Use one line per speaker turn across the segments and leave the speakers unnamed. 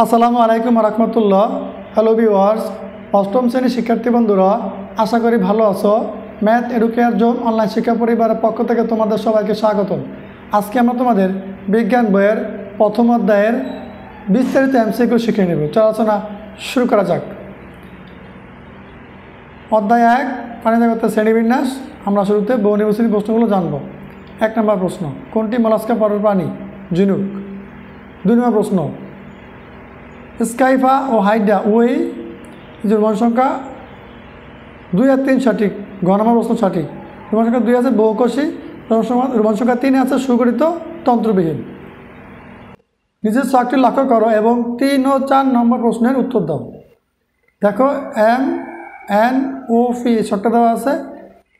আসসালামু আলাইকুম রহমতুল্লাহ। Hello viewers, অষ্টম শ্রেণীর শিক্ষার্থী বন্ধুরা, আশা করি ভালো আছো। ম্যাথ এডুকেয়ার জোন অনলাইন শিক্ষা পরিবারের পক্ষ থেকে তোমাদের সবাইকে স্বাগতম। আজকে আমরা তোমাদের বিজ্ঞান বইয়ের প্রথম অধ্যায়ের বিস্তারিত এমসিকিউ শিখে নেব। চলো আলোচনা শুরু করা যাক। অধ্যায় 1, প্রাণী জগতের শ্রেণীবিন্যাস। আমরা শুরুতে বহুনির্বাচনী প্রশ্নগুলো জানব। 1 নম্বর প্রশ্ন, কোনটি মলাস্কা পর্বের প্রাণী? ঝিনুক। 2 নম্বর প্রশ্ন, স্কাইফা ও হাইড্রা উভয়ই রোমান সংখ্যা 2 আর 3 সঠিক। ঘ নম্বর প্রশ্ন সঠিক। রোমান সংখ্যা 2 আছে বহুকোষী, রোমান সংখ্যা 3 আছে সুগঠিত তন্ত্রবিহীন। নিজের ছকটি লক্ষ্য করো এবং 3 ও 4 নম্বর প্রশ্নের উত্তর দাও। দেখো এম এন ও ফি ছকটা দেওয়া আছে।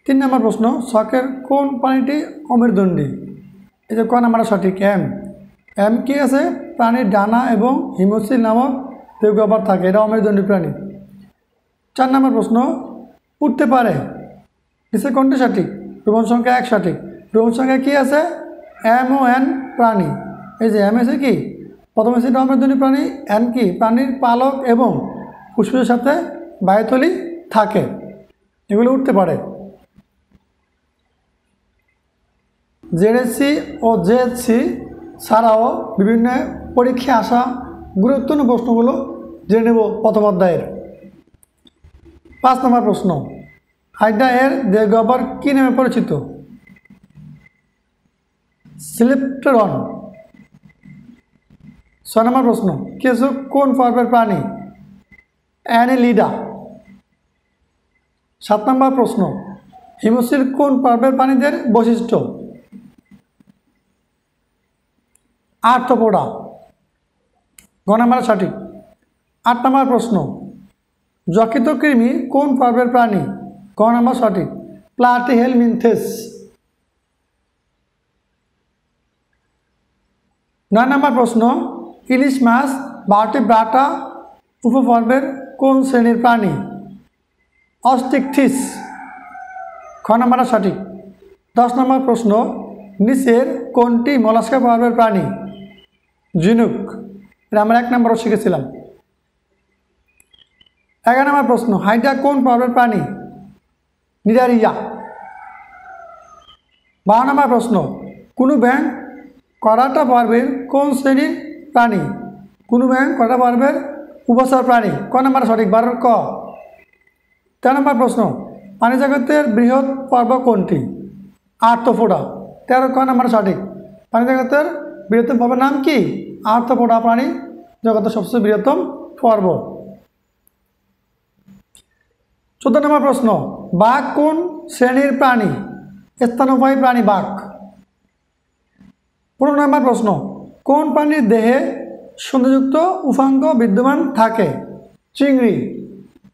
3 নম্বর প্রশ্ন, ছকের কোন প্রাণীটি অমেরুদণ্ডী? এই যে ক নাম্বার সঠিক। এম কি আছে? প্রাণীর ডানা এবং হিমোসিল নামক দেহগহ্বর থাকে, এটা অমেরুদণ্ডী প্রাণী। 4 নম্বর প্রশ্ন, উঠতে পারে, নিচে কোনটি সঠিক? রোমান সংখ্যা 1 সঠিক। রোমান সংখ্যা কি আছে? এম ও এন প্রাণী। এই যে এম এসে কি প্রথম এসে অমেরুদণ্ডী প্রাণী, এন কি প্রাণীর পালক এবং ফুসফুসের সাথে বায়ুথলি থাকে, এগুলো উঠতে পারে। জেডএসসি ও জেএসসি ছাড়াও বিভিন্ন পরীক্ষায় আসা গুরুত্বপূর্ণ প্রশ্নগুলো জেনে নেব প্রথম অধ্যায়ের। 5 নম্বর প্রশ্ন, হাইড্রা এর দেহগহ্বর কী নামে পরিচিত? সিলেপ্টেরন। 6 নম্বর প্রশ্ন, কেঁচো কোন পর্বের প্রাণী? অ্যানেলিডা। 7 নম্বর প্রশ্ন, হিমোসিল কোন পর্বের প্রাণীদের বৈশিষ্ট্য? আর্থ্রোপোডা। ঘ নাম্বার সঠিক। 8 নম্বর প্রশ্ন, যকৃত কৃমি কোন পর্বের প্রাণী? গ নাম্বার সঠিক, প্লাটিহেলমিনথেস। 9 নম্বর প্রশ্ন, ইলিশ মাছ ভার্টিব্রাটা উপপর্বের কোন শ্রেণীর প্রাণী? অস্টিকথিস। খ নাম্বার সঠিক। 10 নম্বর প্রশ্ন, নিচের কোনটি মলাস্কা পর্বের প্রাণী? ঝিনুক। এটা আমরা 1 নম্বরও শিখেছিলাম। 11 নম্বর প্রশ্ন, হাইড্রা কোন পর্বের প্রাণী? নিডারিয়া। 12 নম্বর প্রশ্ন, কোনো ব্যাঙ করাটা পর্বের কোন শ্রেণীর প্রাণী? কোনো ব্যাঙ করাটা পর্বের উভচর প্রাণী। ক নম্বর সঠিক, 12 ক। 13 নম্বর প্রশ্ন, প্রাণী জগতের বৃহৎ পর্ব কোনটি? আর্থ্রোপোডা। 13 ক নম্বর সঠিক। প্রাণী জগতের বৃহত্তম পর্বের নাম কি? আর্থ্রোপোডা প্রাণী জগতের সবচেয়ে বৃহত্তম পর্ব। 14 নম্বর প্রশ্ন, বাঘ কোন শ্রেণীর প্রাণী? স্তন্যপায়ী প্রাণী বাঘ। 15 নম্বর প্রশ্ন, কোন প্রাণীর দেহে সন্ধিযুক্ত উপাঙ্গ বিদ্যমান থাকে? চিংড়ি।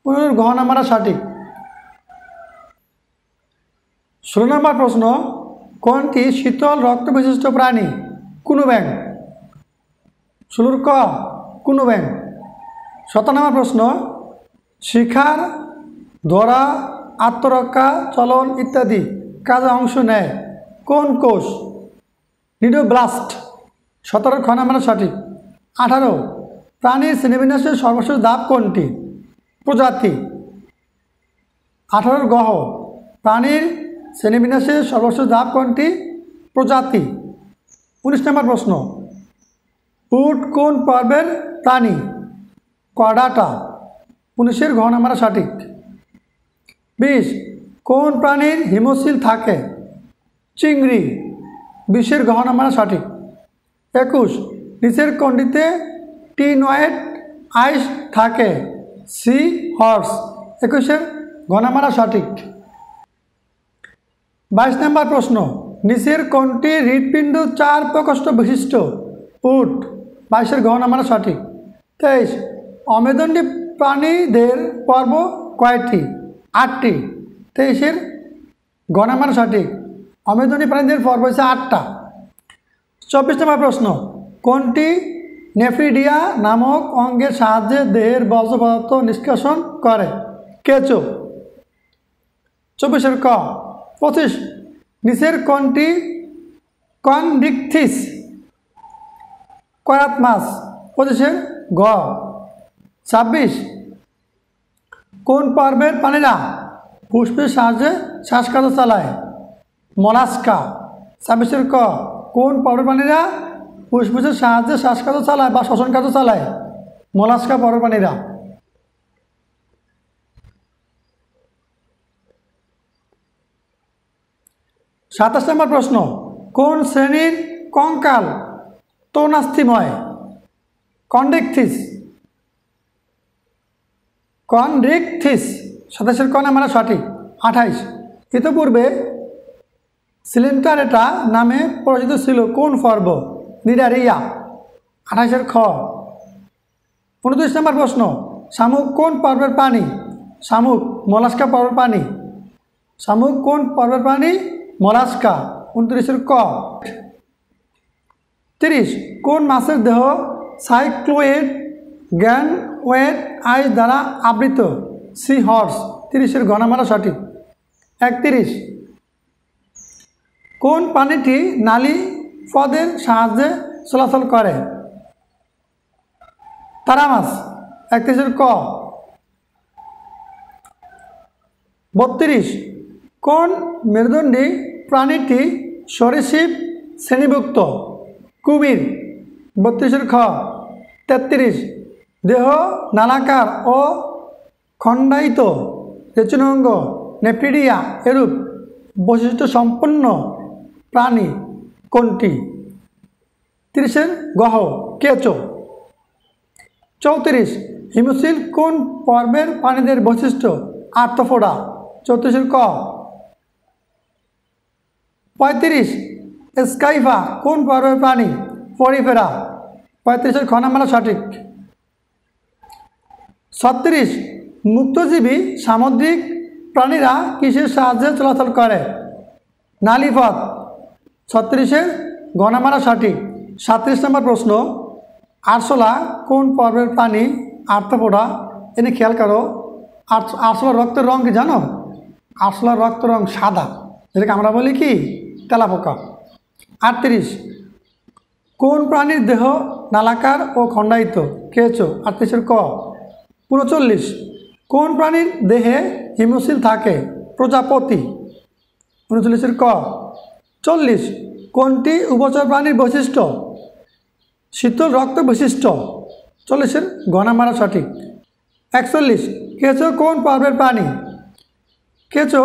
15 ঘ নাম্বার সঠিক। 16 নম্বর প্রশ্ন, কোনটি শীতল রক্ত বিশিষ্ট প্রাণী? কোনো ব্যাঙ। 16 ক, কোনো ব্যাঙ। 17 নম্বর প্রশ্ন, শিকার, ধরা, আত্মরক্ষা, চলন ইত্যাদি কাজে অংশ নেয় কোন কোষ? নিডোব্লাস্ট। 17 খ নাম্বার সঠিক। 18, প্রাণীর শ্রেণীবিন্যাসের সর্বশেষ ধাপ কোনটি? প্রজাতি। 18 গহ, প্রাণীর শ্রেণীবিন্যাসের সর্বশেষ ধাপ কোনটি? প্রজাতি। 19 নম্বর প্রশ্ন, উট কোন পর্বের প্রাণী? কর্ডাটা। 19 ঘ নাম্বার সঠিক। 20, কোন প্রাণীর হিমোসিল থাকে? চিংড়ি। 20 ঘ নাম্বার সঠিক। 21, নিচের কোনটিতে টিনয়েড আইস থাকে? C horse. 21 ঘ নাম্বার সঠিক। 22 নম্বর প্রশ্ন, নিচের কোনটি হৃৎপিণ্ড 4 প্রকোষ্ঠ বিশিষ্ট? উট। 22 ঘ নাম্বার সঠিক। 23, অমেরুদণ্ডী প্রাণীদের পর্ব কয়টি? 8টি। 23 ঘ নাম্বার সঠিক। অমেরুদণ্ডী প্রাণীদের পর্ব হচ্ছে 8টা। 24 নম্বর প্রশ্ন, কোনটি নেফ্রিডিয়া নামক অঙ্গের সাহায্যে দেহের বর্জ্য পদার্থ নিষ্কাশন করে? কেঁচো। 24 ক। 25, নিচের কোনটি কনডিকথিস? করাত মাছ। 25 গ। 26 কোন পর্বের প্রাণীরা ফুসফুসের সাহায্যে শ্বাসকার্য চালায়? মলাস্কা। 26 ক কোন পর্বের প্রাণীরা ফুসফুসের সাহায্যে শ্বাসকার্য চালায় বা শ্বসন কার্য চালায়? মলাস্কা পর্বের প্রাণীরা। 27 নম্বর প্রশ্ন, কোন শ্রেণীর কঙ্কাল তৌনাস্থিময়? কন্ড্রিকথিস। 27 ক নাম্বার সঠিক। 28 ইতিপূর্বে সিলেন্টারেটা নামে পরিচিত ছিল কোন পর্ব? নিডারিয়া। 28 খ। 29 নম্বর প্রশ্ন, শামুক কোন পর্বের প্রাণী? শামুক মলাস্কা পর্বের প্রাণী। শামুক কোন পর্বের প্রাণী? মলাস্কা। 29 ক। 30 কোন মাছের দেহ সাইক্লোয়েড গ্যানওয়েট আইস দ্বারা আবৃত? C horse. 30 ঘ নাম্বার সঠিক। 31 কোন প্রাণীটি নালী পদের সাহায্যে চলাচল করে? তারা মাছ। 31 ক। 32 কোন মেরুদণ্ডী প্রাণীটি সরীসৃপ শ্রেণীভুক্ত? কুমির। 32 খ। 33 দেহ নালাকার ও খণ্ডায়িত রেচনাঙ্গ নেফ্রিডিয়া এরূপ বৈশিষ্ট্য সম্পন্ন প্রাণী কোনটি? 30 গহ কেঁচো। 34 হিমশিল কোন পর্বের প্রাণীদের বৈশিষ্ট্য? আর্থ্রোপোডা। 34 ক। 35 স্কাইফা কোন পর্বের প্রাণী? পরিফেরা। 35 খ নাম্বার সঠিক। 36 মুক্তজীবী সামুদ্রিক প্রাণীরা কিসের সাহায্যে চলাচল করে? নালীপথ। 36 ঘ নাম্বার সঠিক। 37 নম্বর প্রশ্ন, আরশোলা কোন পর্বের প্রাণী? আর্থ্রোপোডা। এনে খেয়াল করো, আরশোলার রক্তের রং কি জানো? আরশোলার রক্তের রং সাদা, যেটাকে আমরা বলি কি তেলাপোকা। 38 কোন প্রাণীর দেহ নালাকার ও খণ্ডায়িত? কেঁচো। 38 ক। 39 কোন প্রাণীর দেহে হিমশিল থাকে? প্রজাপতি। 39 ক। 40 কোনটি উভচর প্রাণীর বৈশিষ্ট্য? শীতল রক্ত বিশিষ্ট। 40 ঘ নাম্বার সঠিক। 41 কেঁচো কোন পর্বের প্রাণী? কেঁচো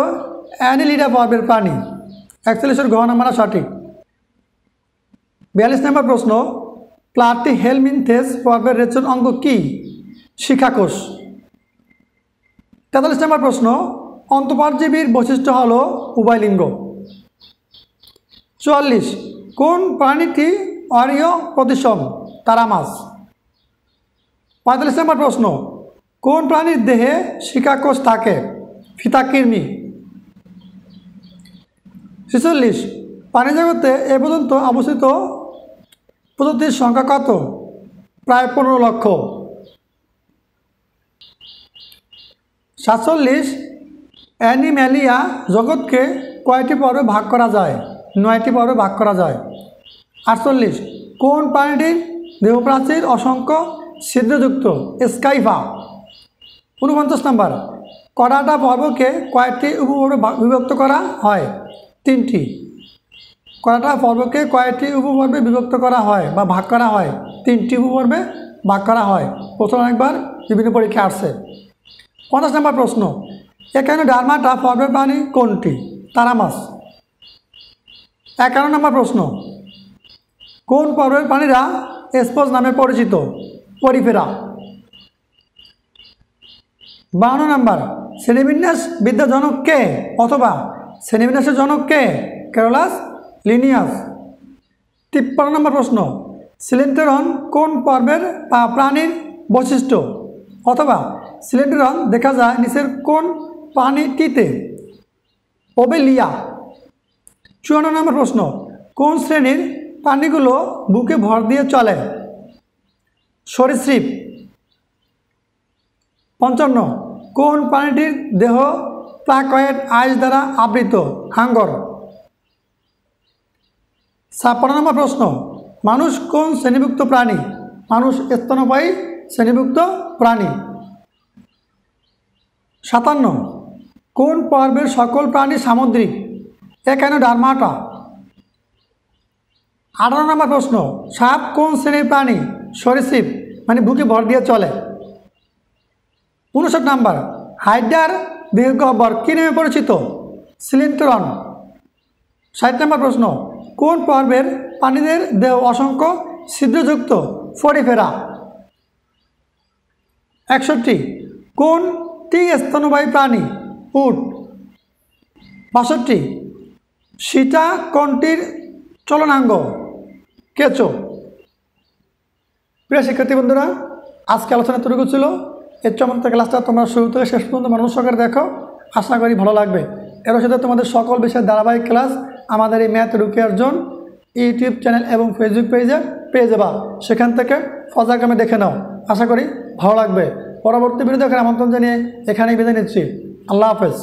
অ্যানিলিডা পর্বের প্রাণী। 41 ঘ নাম্বার সঠিক। 42 নম্বর প্রশ্ন, প্লাটিহেলমিনথেস পর্বের রেচন অঙ্গ কি? শিখাকোষ। 43 নম্বর প্রশ্ন, অন্তঃপরজীবীর বৈশিষ্ট্য হল উভয়লিঙ্গ। 44 কোন প্রাণীটি অরীয় প্রতিসম? তারা মাছ। 45 নম্বর প্রশ্ন, কোন প্রাণীর দেহে শিখাকোষ থাকে? ফিতাকৃমি। 46 প্রাণীজগতে এ পর্যন্ত অবস্থিত প্রজাতির সংখ্যা কত? প্রায় 15 লক্ষ। 47 অ্যানিম্যালিয়া জগৎকে কয়টি পর্বে ভাগ করা যায়? 9টি পর্বে ভাগ করা যায়। 48 কোন প্রাণীটির দেহপ্রাচীর অসংখ্য ছিদ্রযুক্ত? স্কাইফা। 49 নম্বর, কটাটা পর্বকে কয়েকটি উপপর্বে বিভক্ত করা হয়? 3টি। কটাটা পর্বকে কয়েকটি উপপর্বে বিভক্ত করা হয় বা ভাগ করা হয়? 3টি উপপর্বে ভাগ করা হয়। প্রথম অনেকবার বিভিন্ন পরীক্ষা আসছে। 50 নম্বর প্রশ্ন, এখানে ডারমাটা পর্বের প্রাণী কোনটি? তারা মাছ। 51 নম্বর প্রশ্ন, কোন পর্বের প্রাণীরা স্পঞ্জ নামে পরিচিত? পরিফেরা। 52 নম্বর, শ্রেণীবিন্যাস বিদ্যার জনক কে অথবা শ্রেণীবিন্যাসের জনক কে? Carolus Linnaeus. 53 নম্বর প্রশ্ন, সিলেন্টেরন কোন পর্বের প্রাণীর বৈশিষ্ট্য অথবা সিলেন্টেরন দেখা যায় নিচের কোন প্রাণীটিতে? ওবেলিয়া। 54 নম্বর প্রশ্ন, কোন শ্রেণীর প্রাণীগুলো বুকে ভর দিয়ে চলে? সরীসৃপ। 55 কোন প্রাণীটির দেহ প্লাকয়েড আইস দ্বারা আবৃত? হাঙ্গর। 56 নম্বর প্রশ্ন, মানুষ কোন শ্রেণীভুক্ত প্রাণী? মানুষ স্তন্যপায়ী শ্রেণীভুক্ত প্রাণী। 57 কোন পর্বের সকল প্রাণী সামুদ্রিক? এখানে ডারমাটা। 18 নম্বর প্রশ্ন, সাপ কোন শ্রেণীর প্রাণী? সরীসৃপ, মানে বুকে ভর দিয়ে চলে। 59 নম্বর, হাইড্রার দীর্ঘবর কী নামে পরিচিত? সিলিন্ট্রন। 60 নম্বর প্রশ্ন, কোন পর্বের প্রাণীদের দেহ অসংখ্য ছিদ্রযুক্ত? ফোরিফেরা। 61 কোনটি স্তন্যপায়ী প্রাণী? উট। 62 সীতা কোনটির চলনাঙ্গ? কেঁচো। প্রিয় শিক্ষার্থী বন্ধুরা, আজকে আলোচনা তৈরি ছিল। এর চমৎকার ক্লাসটা তোমরা শুরু থেকে শেষ পর্যন্ত মনোযোগ সহকারে দেখো, আশা করি ভালো লাগবে। এর সাথে তোমাদের সকল বিষয়ের ধারাবাহিক ক্লাস আমাদের এই ম্যাথ রুকিয়ার জোন ইউটিউব চ্যানেল এবং ফেসবুক পেজে পেয়ে যাবা। সেখান থেকে পর্যায়ক্রমে দেখে নাও, আশা করি ভালো লাগবে। পরবর্তী ভিডিও দেখার আমন্ত্রণ জানিয়ে এখানেই বিদায় নিচ্ছি। আল্লাহ হাফেজ।